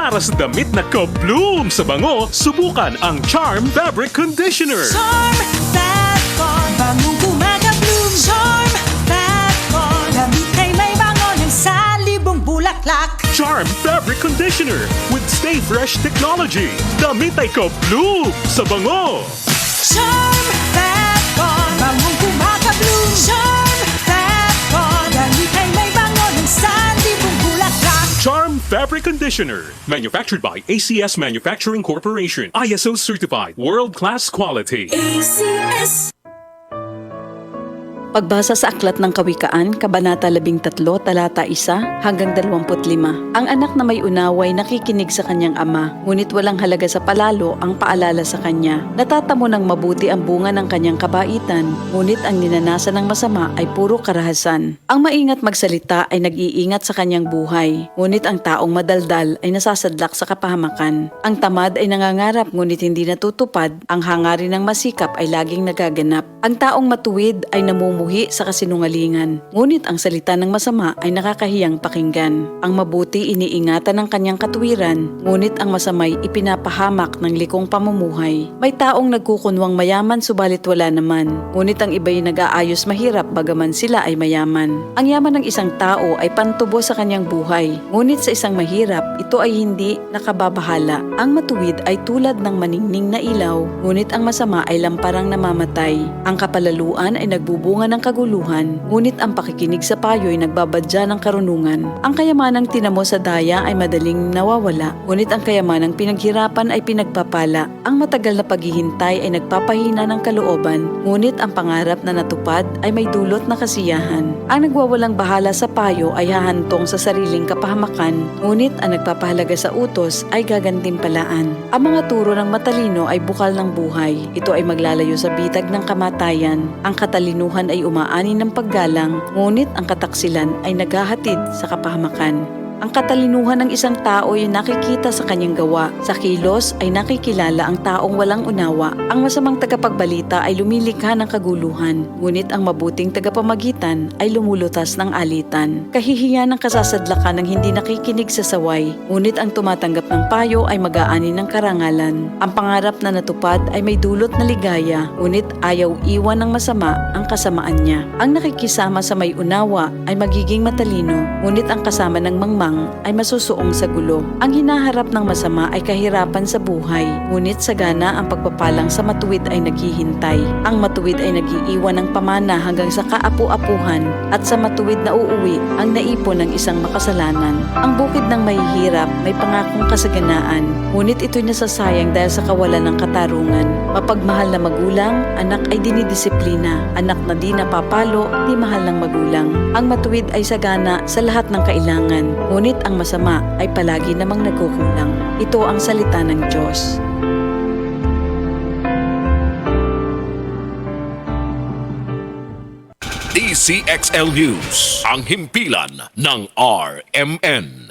Para sa damit na ka-bloom sa bango, subukan ang Charm Fabric Conditioner. Charm Fat-Con, bangong kumaga-bloom. Charm Fat-Con, damit ay may bango ng salibong bulaklak. Charm Fabric Conditioner with Stay Fresh Technology. Damit ay ka-bloom sa bango. Charm Fat-Con, bangong kumaga-bloom. Charm Fat-Con, damit ay may bango ng salibong bulaklak. Charm Fabric Conditioner. Manufactured by ACS Manufacturing Corporation. ISO certified. World-class quality. ACS. Pagbasa sa Aklat ng Kawikaan, Kabanata 13, Talata 1 hanggang 25. Ang anak na may unaway nakikinig sa kanyang ama, ngunit walang halaga sa palalo ang paalala sa kanya. Natatamo ng mabuti ang bunga ng kanyang kabaitan, ngunit ang ninanasan ng masama ay puro karahasan. Ang maingat magsalita ay nag-iingat sa kanyang buhay, ngunit ang taong madaldal ay nasasadlak sa kapahamakan. Ang tamad ay nangangarap ngunit hindi natutupad, ang hangarin ng masikap ay laging nagaganap. Ang taong matuwid ay namumuhay sa kasinungalingan, ngunit ang salita ng masama ay nakakahiyang pakinggan. Ang mabuti iniingatan ng kanyang katuwiran, ngunit ang masamay ipinapahamak ng likong pamumuhay. May taong nagkukunwang mayaman subalit wala naman, ngunit ang iba'y nag-aayos mahirap bagaman sila ay mayaman. Ang yaman ng isang tao ay pantubo sa kanyang buhay, ngunit sa isang mahirap, ito ay hindi nakababahala. Ang matuwid ay tulad ng maningning na ilaw, ngunit ang masama ay lamparang namamatay. Ang kapalaluan ay nagbubunga ng kaguluhan, ngunit ang pakikinig sa payo ay nagbabadya ng karunungan. Ang kayamanang tinamo sa daya ay madaling nawawala, ngunit ang kayamanang pinaghirapan ay pinagpapala. Ang matagal na paghihintay ay nagpapahina ng kalooban, ngunit ang pangarap na natupad ay may dulot na kasiyahan. Ang nagwawalang bahala sa payo ay hahantong sa sariling kapahamakan, ngunit ang nagpapahalaga sa utos ay gagantimpalaan. Ang mga turo ng matalino ay bukal ng buhay. Ito ay maglalayo sa bitag ng kamatayan. Ang katalinuhan ay umaani ng paggalang, ngunit ang kataksilan ay naghahatid sa kapahamakan. Ang katalinuhan ng isang tao ay nakikita sa kanyang gawa. Sa kilos ay nakikilala ang taong walang unawa. Ang masamang tagapagbalita ay lumilikha ng kaguluhan, ngunit ang mabuting tagapamagitan ay lumulutas ng alitan. Kahihiyan ng kasasadlakan ng hindi nakikinig sa saway, ngunit ang tumatanggap ng payo ay mag-aani ng karangalan. Ang pangarap na natupad ay may dulot na ligaya, ngunit ayaw iwan ng masama ang kasamaan niya. Ang nakikisama sa may unawa ay magiging matalino, ngunit ang kasama ng mangmang ay masusuong sa gulo. Ang hinaharap ng masama ay kahirapan sa buhay, ngunit sagana ang pagpapalang sa matuwid ay naghihintay. Ang matuwid ay nag-iiwan ng pamana hanggang sa kaapu-apuhan, at sa matuwid na uuwi ang naipon ng isang makasalanan. Ang bukid ng mahihirap may pangakong kasaganaan, ngunit ito'y nasasayang dahil sa kawalan ng katarungan. Mapagmahal na magulang, anak ay dinidisiplina. Anak na di napapalo, di mahal ng magulang. Ang matuwid ay sagana sa lahat ng kailangan, ngunit ang masama ay palagi namang nagkukulang. Ito ang salita ng Diyos. DCXL News, ang himpilan ng RMN.